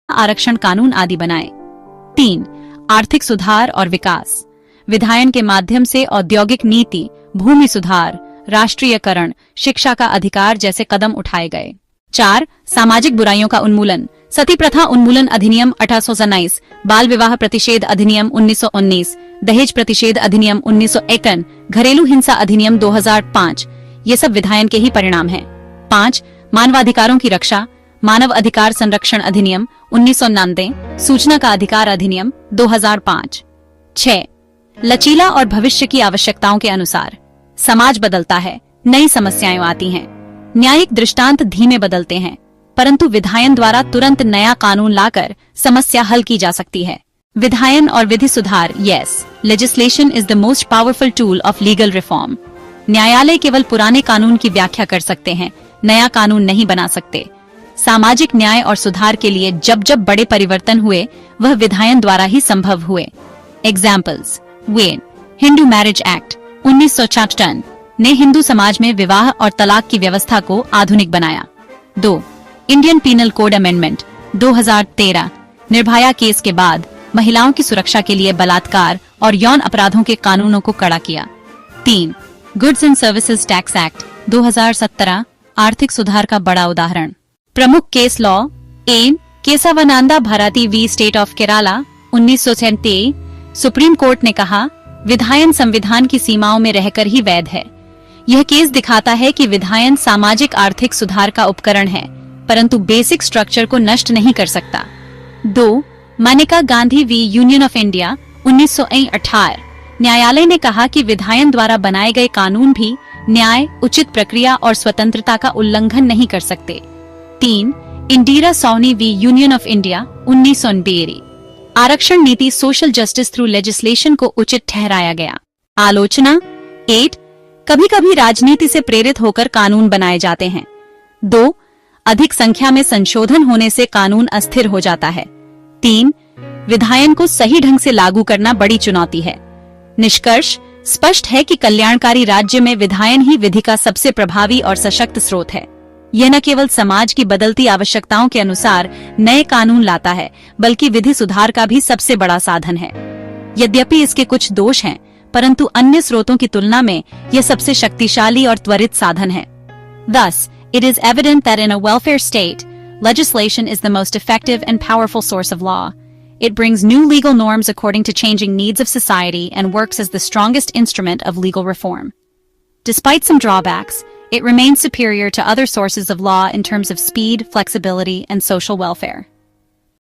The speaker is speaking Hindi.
आरक्षण कानून आदि बनाए। 3. आर्थिक सुधार और विकास। विधायन के माध्यम से औद्योगिक नीति, भूमि सुधार, राष्ट्रीयकरण, शिक्षा का अधिकार जैसे कदम उठाए गए। 4. सामाजिक बुराइयों का उन्मूलन। सती प्रथा उन्मूलन अधिनियम 1819, बाल विवाह प्रतिषेध अधिनियम 1919, दहेज प्रतिषेध अधिनियम 1951, घरेलू हिंसा अधिनियम 2005, ये सब विधायन के ही परिणाम हैं। 5. मानवाधिकारों की रक्षा। मानव अधिकार संरक्षण अधिनियम 1999, सूचना का अधिकार अधिनियम 2005। 6. लचीला और भविष्य की आवश्यकताओं के अनुसार। समाज बदलता है, नई समस्याएं आती हैं, न्यायिक दृष्टांत धीमे बदलते हैं, परंतु विधायन द्वारा तुरंत नया कानून लाकर समस्या हल की जा सकती है। विधायन और विधि सुधार। Yes, legislation is the most powerful tool of legal reform. न्यायालय केवल पुराने कानून की व्याख्या कर सकते हैं, नया कानून नहीं बना सकते। सामाजिक न्याय और सुधार के लिए जब जब बड़े परिवर्तन हुए, वह विधायन द्वारा ही संभव हुए। Examples: when Hindu marriage act 1956 ने हिंदू समाज में विवाह और तलाक की व्यवस्था को आधुनिक बनाया। 2. Indian penal code amendment 2013, Nirbhaya case के बाद महिलाओं की सुरक्षा के लिए बलात्कार और यौन अपराधों के कानूनों को कड़ा किया। 3. Goods and services tax act 2017, आर्थिक सुधार का बड़ा उदाहरण। प्रमुख case law: N Kesavananda Bharati v state of Kerala 1993, supreme court ने कहा विधायन संविधान की सीमाओं में रहकर ही वैध है। यह केस दिखाता है कि विधायन सामाजिक आर्थिक सुधार का उपकरण है, परंतु बेसिक स्ट्रक्चर को नष्ट नहीं कर सकता। 2. Maneka Gandhi v union of India 1918, न्यायालय ने कहा कि विधायन द्वारा बनाए गए कानून भी न्याय, उचित प्रक्रिया और स्वतंत्रता का उल्लंघन नहीं कर सकते। 3. Indira Sawhney v union of India 1992, आरक्षण नीति सोशल जस्टिस थ्रू लेजिस्लेशन को उचित ठहराया गया। आलोचना: 8. कभी-कभी राजनीति से प्रेरित होकर कानून बनाए जाते हैं। 2. अधिक संख्या में संशोधन होने से कानून अस्थिर हो जाता है। 3. विधायन को सही ढंग से लागू करना बड़ी चुनौती है। निष्कर्ष: स्पष्ट है कि कल्याणकारी राज्य में विधायन ही विधि का सबसे प्रभावी और सशक्त स्रोत है। यह न केवल समाज की बदलती आवश्यकताओं के अनुसार नए कानून लाता है, बल्कि विधि सुधार का भी सबसे बड़ा साधन है। यद्यपि इसके कुछ दोष हैं, परंतु अन्य स्रोतों की तुलना में यह सबसे शक्तिशाली और त्वरित साधन है। Thus, it is evident that in a welfare state, legislation is the most effective and powerful source of law. It brings new legal norms according to changing needs of society and works as the strongest instrument of legal reform. Despite some drawbacks, it remains superior to other sources of law in terms of speed, flexibility, and social welfare.